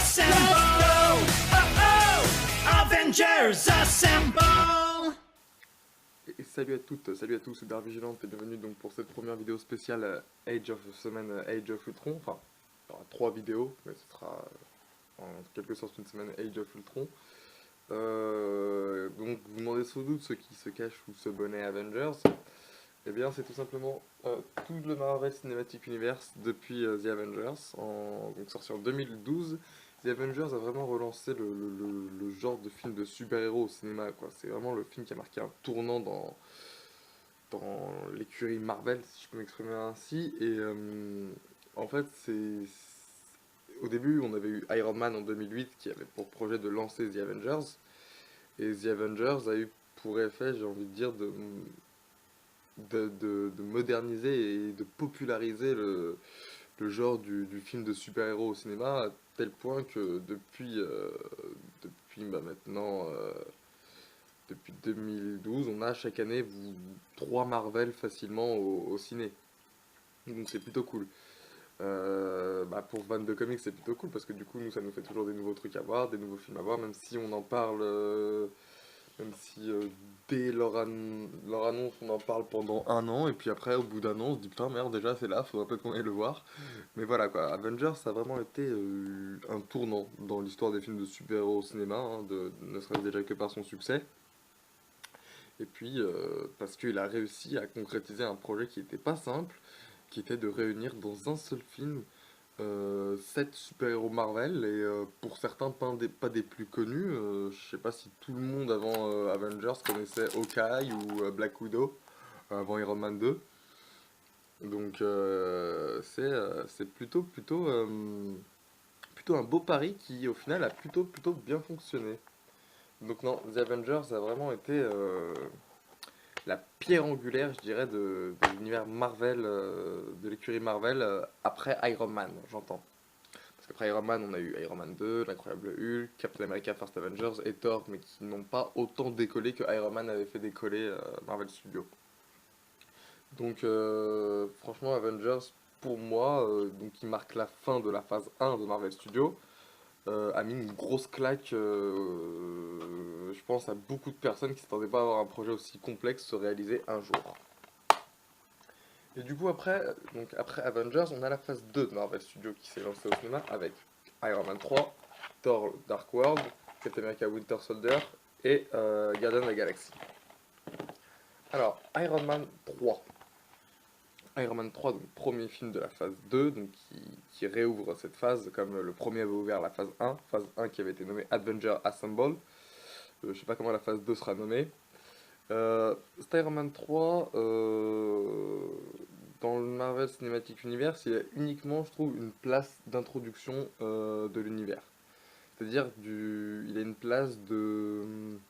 assemble! Oh oh! Avengers assemble! Et salut à toutes, salut à tous, c'est Darvigilante et bienvenue donc pour cette première vidéo spéciale Age of Ultron. Enfin, il y aura 3 vidéos, mais ce sera en quelque sorte une semaine Age of Ultron. Donc vous vous demandez sans doute ce qui se cache sous ce bonnet Avengers. Eh bien c'est tout simplement tout le Marvel Cinematic Universe depuis The Avengers, donc sorti en 2012. The Avengers a vraiment relancé le genre de film de super-héros au cinéma, quoi. C'est vraiment le film qui a marqué un tournant dans l'écurie Marvel, si je peux m'exprimer ainsi. Et en fait, au début, on avait eu Iron Man en 2008 qui avait pour projet de lancer The Avengers. Et The Avengers a eu pour effet, j'ai envie de dire, de moderniser et de populariser le genre du film de super-héros au cinéma, à tel point que depuis maintenant, depuis 2012, on a chaque année 3 Marvel facilement au ciné. Donc c'est plutôt cool. Pour fan de comics, c'est plutôt cool parce que du coup, nous, ça nous fait toujours des nouveaux trucs à voir, des nouveaux films à voir, même si on en parle, même si dès leur annonce, on en parle pendant un an, et puis après, au bout d'un an, on se dit putain, merde, déjà c'est là, faudrait peut-être qu'on aille le voir. Mais voilà quoi, Avengers, ça a vraiment été un tournant dans l'histoire des films de super-héros au cinéma, hein, ne serait-ce déjà que par son succès. Et puis, parce qu'il a réussi à concrétiser un projet qui n'était pas simple, qui était de réunir dans un seul film 7 super-héros Marvel, et pour certains pas des plus connus. Je sais pas si tout le monde avant Avengers connaissait Hawkeye ou Black Widow avant Iron Man 2. Donc c'est plutôt un beau pari qui au final a plutôt bien fonctionné. Donc non, The Avengers a vraiment été la pierre angulaire, je dirais, de l'univers Marvel, de l'écurie Marvel, après Iron Man, j'entends. Parce qu'après Iron Man, on a eu Iron Man 2, l'Incroyable Hulk, Captain America First Avengers et Thor, mais qui n'ont pas autant décollé que Iron Man avait fait décoller Marvel Studios. Donc franchement, Avengers, pour moi, donc qui marque la fin de la phase 1 de Marvel Studios, a mis une grosse claque, je pense, à beaucoup de personnes qui ne s'attendaient pas à avoir un projet aussi complexe se réaliser un jour. Et du coup, après Avengers, on a la phase 2 de Marvel Studios qui s'est lancée au cinéma avec Iron Man 3, Thor Dark World, Captain America Winter Soldier et Guardians of the Galaxy. Alors, Iron Man 3. Iron Man 3, donc premier film de la phase 2, donc qui réouvre cette phase, comme le premier avait ouvert la phase 1 qui avait été nommée Avenger Assemble. Je sais pas comment la phase 2 sera nommée. Cet Iron Man 3, dans le Marvel Cinematic Universe, il a uniquement, je trouve, une place d'introduction de l'univers. C'est-à-dire, il a une place de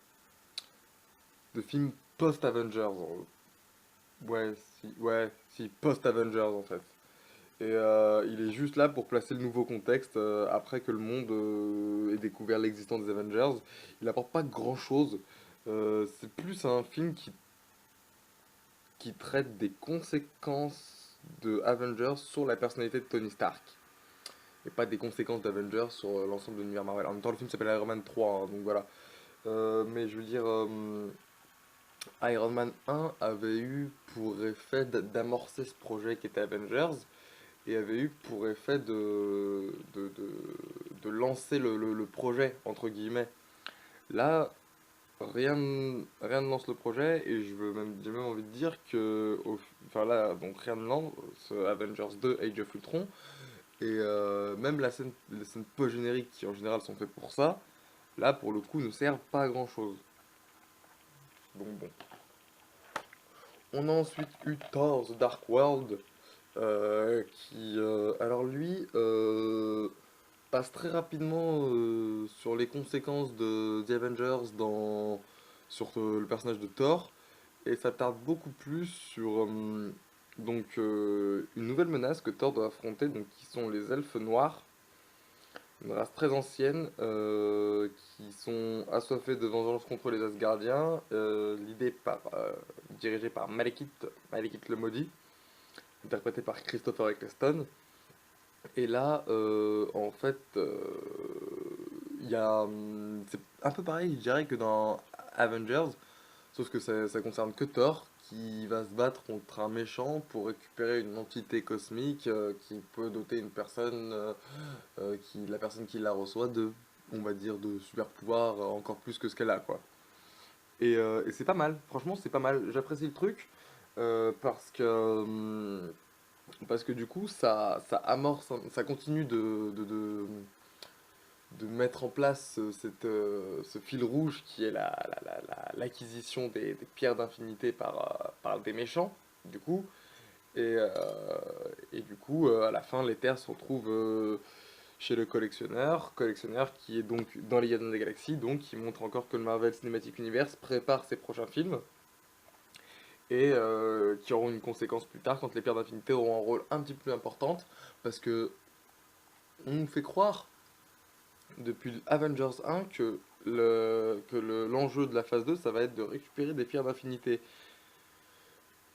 film post-Avengers. Ouais, si, post-Avengers en fait. Et il est juste là pour placer le nouveau contexte après que le monde ait découvert l'existence des Avengers. Il n'apporte pas grand-chose. C'est plus un film qui traite des conséquences de Avengers sur la personnalité de Tony Stark. Et pas des conséquences d'Avengers sur l'ensemble de l'univers Marvel. En même temps, le film s'appelle Iron Man 3, hein, donc voilà. Mais je veux dire, Iron Man 1 avait eu pour effet d'amorcer ce projet qui était Avengers, et avait eu pour effet de lancer le projet, entre guillemets. Là, rien ne lance le projet, et j'ai même envie de dire que, enfin là, donc rien ne lance, ce Avengers 2 Age of Ultron, et même les scènes post-génériques qui en général sont faites pour ça, là pour le coup ne servent pas à grand chose. Donc bon. On a ensuite eu Thor The Dark World, alors lui, passe très rapidement sur les conséquences de The Avengers sur le personnage de Thor, et s'attarde beaucoup plus sur une nouvelle menace que Thor doit affronter, donc qui sont les elfes noirs, une race très ancienne qui sont assoiffés de vengeance contre les Asgardiens, dirigée par Malekith le Maudit, interprété par Christopher Eccleston. Et là, en fait, c'est un peu pareil, je dirais, que dans Avengers, sauf que ça concerne que Thor, qui va se battre contre un méchant pour récupérer une entité cosmique qui peut doter une personne, la personne qui la reçoit on va dire, de super pouvoirs encore plus que ce qu'elle a, quoi. Et c'est pas mal, franchement, c'est pas mal. J'apprécie le truc parce que du coup, ça amorce, ça continue de mettre en place ce fil rouge qui est l'acquisition des pierres d'infinité par des méchants, du coup. Et, euh, et du coup, à la fin, les terres se retrouvent chez le collectionneur qui est donc dans les Gardiens de la Galaxie, donc qui montre encore que le Marvel Cinematic Universe prépare ses prochains films et qui auront une conséquence plus tard quand les pierres d'infinité auront un rôle un petit peu plus important parce que on nous fait croire depuis Avengers 1 l'enjeu de la phase 2 ça va être de récupérer des pierres d'infinité.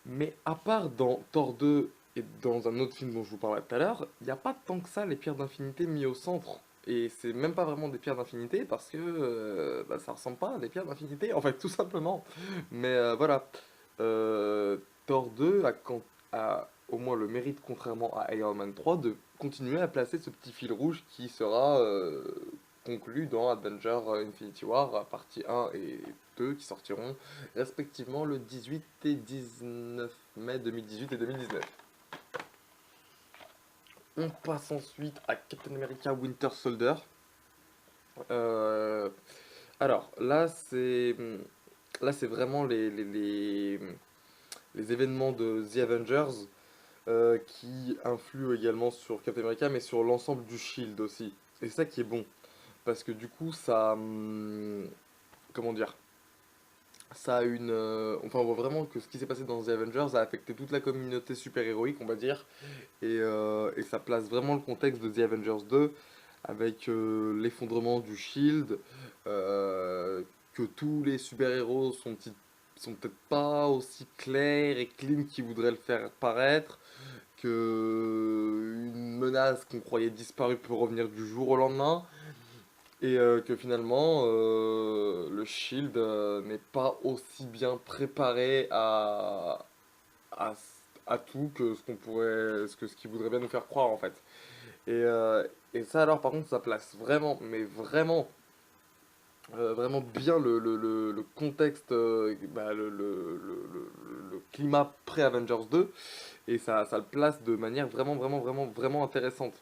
Mais à part dans Thor 2 et dans un autre film dont je vous parlais tout à l'heure, il n'y a pas tant que ça les pierres d'infinité mis au centre. Et c'est même pas vraiment des pierres d'infinité parce que ça ressemble pas à des pierres d'infinité, en fait, tout simplement. Mais voilà. Thor 2 a au moins le mérite, contrairement à Iron Man 3, de continuer à placer ce petit fil rouge qui sera conclu dans Avengers Infinity War, partie 1 et 2, qui sortiront respectivement le 18 et 19 mai 2018 et 2019. On passe ensuite à Captain America Winter Soldier. Euh, alors là c'est vraiment les événements de The Avengers qui influent également sur Captain America, mais sur l'ensemble du Shield aussi. Et c'est ça qui est bon, parce que du coup comment dire, ça a enfin on voit vraiment que ce qui s'est passé dans The Avengers a affecté toute la communauté super-héroïque, on va dire, et ça place vraiment le contexte de The Avengers 2 avec l'effondrement du Shield, que tous les super-héros sont peut-être pas aussi clairs et clean qu'ils voudraient le faire paraître, que une menace qu'on croyait disparue peut revenir du jour au lendemain, et que finalement le Shield n'est pas aussi bien préparé à, à tout que ce qu'ils voudraient bien nous faire croire en fait. Et ça alors par contre ça place vraiment, mais vraiment, vraiment bien le contexte, le climat pré-Avengers 2, et ça le place de manière vraiment, vraiment, vraiment, vraiment intéressante.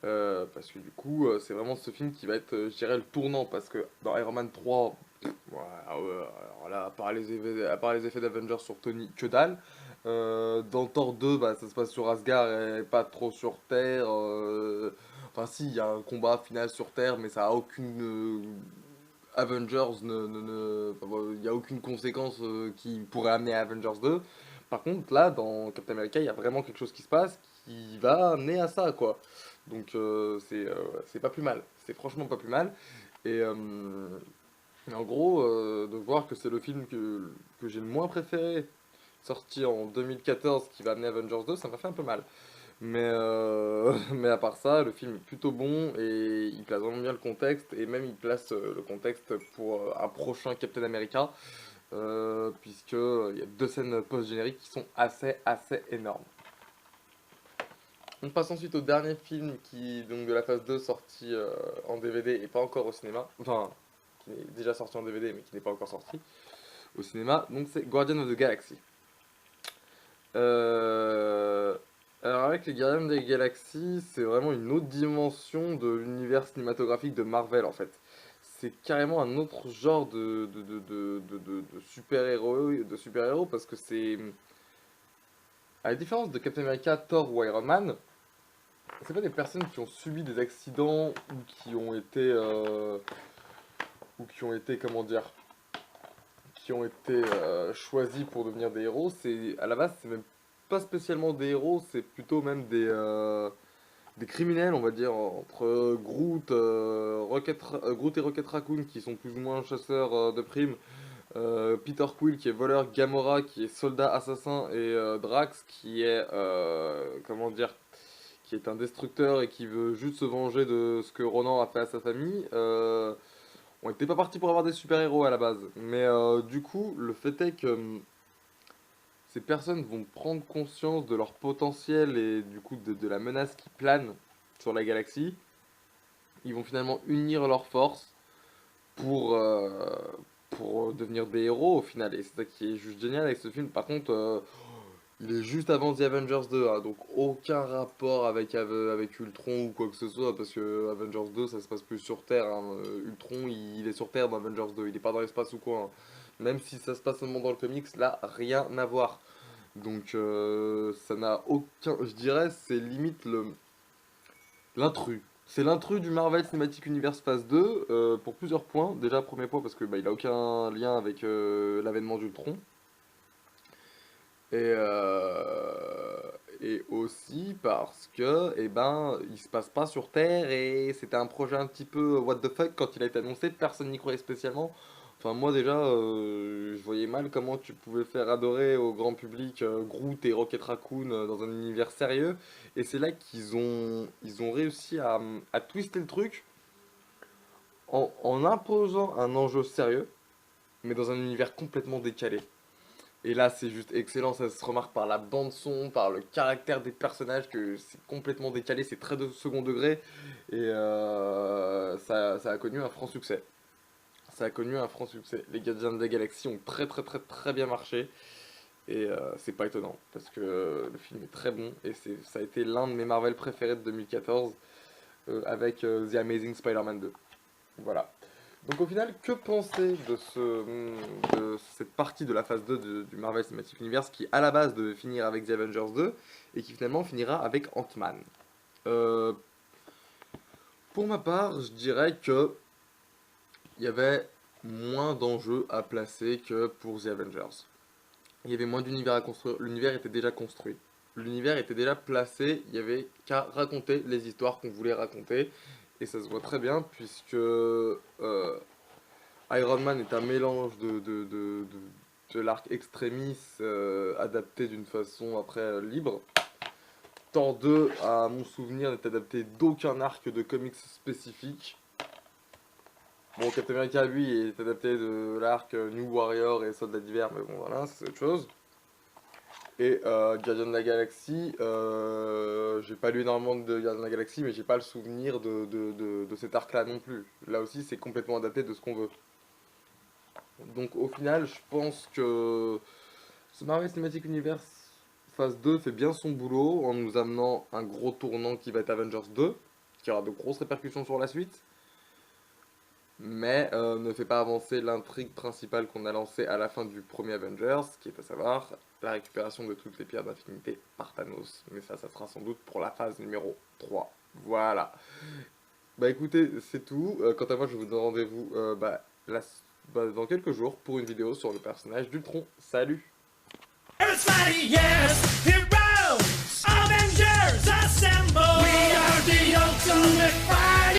Parce que du coup, c'est vraiment ce film qui va être, je dirais, le tournant. Parce que dans Iron Man 3, alors là, à part les effets d'Avengers sur Tony, que dalle. Dans Thor 2, bah, ça se passe sur Asgard et pas trop sur Terre. Enfin, si, il y a un combat final sur Terre, mais ça a aucune. Avengers enfin, il n'y a aucune conséquence qui pourrait amener à Avengers 2. Par contre, là, dans Captain America, il y a vraiment quelque chose qui se passe qui va amener à ça, quoi. Donc, c'est pas plus mal. C'est franchement pas plus mal. Et en gros, de voir que c'est le film que j'ai le moins préféré, sorti en 2014, qui va amener Avengers 2, ça m'a fait un peu mal. Mais à part ça, le film est plutôt bon et il place vraiment bien le contexte et même il place le contexte pour un prochain Captain America puisque il y a deux scènes post-génériques qui sont assez énormes. On passe ensuite au dernier film donc de la phase 2 sorti en DVD et pas encore au cinéma. Enfin, qui est déjà sorti en DVD mais qui n'est pas encore sorti au cinéma. Donc c'est Guardian of the Galaxy. Euh, Alors avec les Gardiens des Galaxies, c'est vraiment une autre dimension de l'univers cinématographique de Marvel en fait. C'est carrément un autre genre de super-héros parce que à la différence de Captain America, Thor ou Iron Man, c'est pas des personnes qui ont subi des accidents ou qui ont été comment dire, qui ont été choisis pour devenir des héros. C'est à la base, c'est même pas spécialement des héros, c'est plutôt même des criminels, on va dire, entre Groot et Rocket Raccoon qui sont plus ou moins chasseurs de primes, Peter Quill qui est voleur, Gamora qui est soldat assassin et Drax qui est comment dire, qui est un destructeur et qui veut juste se venger de ce que Ronan a fait à sa famille, on n'était pas parti pour avoir des super-héros à la base. Mais du coup, le fait est que ces personnes vont prendre conscience de leur potentiel et du coup de la menace qui plane sur la galaxie. Ils vont finalement unir leurs forces pour, pour devenir des héros au final. Et c'est ça qui est juste génial avec ce film. Par contre, il est juste avant The Avengers 2, hein, donc aucun rapport avec Ultron ou quoi que ce soit, parce que Avengers 2 ça se passe plus sur Terre. Hein. Ultron il est sur Terre dans Avengers 2, il est pas dans l'espace ou quoi. Hein. Même si ça se passe seulement dans le comics, là rien à voir. Donc ça n'a aucun. Je dirais c'est limite l'intrus. C'est l'intrus du Marvel Cinematic Universe phase 2 pour plusieurs points. Déjà, premier point parce que il a aucun lien avec l'avènement d'Ultron. Et aussi parce que, il se passe pas sur Terre et c'était un projet un petit peu what the fuck quand il a été annoncé, personne n'y croyait spécialement. Enfin, moi déjà, je voyais mal comment tu pouvais faire adorer au grand public Groot et Rocket Raccoon dans un univers sérieux. Et c'est là ils ont réussi à twister le truc en imposant un enjeu sérieux, mais dans un univers complètement décalé. Et là, c'est juste excellent, ça se remarque par la bande son, par le caractère des personnages, que c'est complètement décalé, c'est très de second degré, et ça a connu un franc succès. Ça a connu un franc succès. Les Gardiens de la Galaxie ont très bien marché, et c'est pas étonnant, parce que le film est très bon, et ça a été l'un de mes Marvel préférés de 2014, avec The Amazing Spider-Man 2. Voilà. Donc au final, que penser de cette partie de la phase 2 du Marvel Cinematic Universe qui à la base devait finir avec The Avengers 2 et qui finalement finira avec Ant-Man. Pour ma part, je dirais que il y avait moins d'enjeux à placer que pour The Avengers. Il y avait moins d'univers à construire, l'univers était déjà construit. L'univers était déjà placé, il n'y avait qu'à raconter les histoires qu'on voulait raconter. Et ça se voit très bien puisque Iron Man est un mélange de l'arc Extremis adapté d'une façon après libre. Thor 2, à mon souvenir, n'est adapté d'aucun arc de comics spécifique. Bon, Captain America, lui, est adapté de l'arc New Warrior et Soldat d'hiver, mais bon, voilà, c'est autre chose. Et Guardians de la Galaxie, j'ai pas lu énormément de Guardians de la Galaxie, mais j'ai pas le souvenir de cet arc-là non plus. Là aussi, c'est complètement adapté de ce qu'on veut. Donc au final, je pense que ce Marvel Cinematic Universe phase 2 fait bien son boulot en nous amenant un gros tournant qui va être Avengers 2, qui aura de grosses répercussions sur la suite. Mais ne fait pas avancer l'intrigue principale qu'on a lancée à la fin du premier Avengers, qui est à savoir la récupération de toutes les pierres d'infinité par Thanos. Mais ça sera sans doute pour la phase numéro 3. Voilà. Bah écoutez, c'est tout. Quant à moi, je vous donne rendez-vous dans quelques jours pour une vidéo sur le personnage d'Ultron. Salut! Everybody, yes, heroes, Avengers assemble. We are the ultimate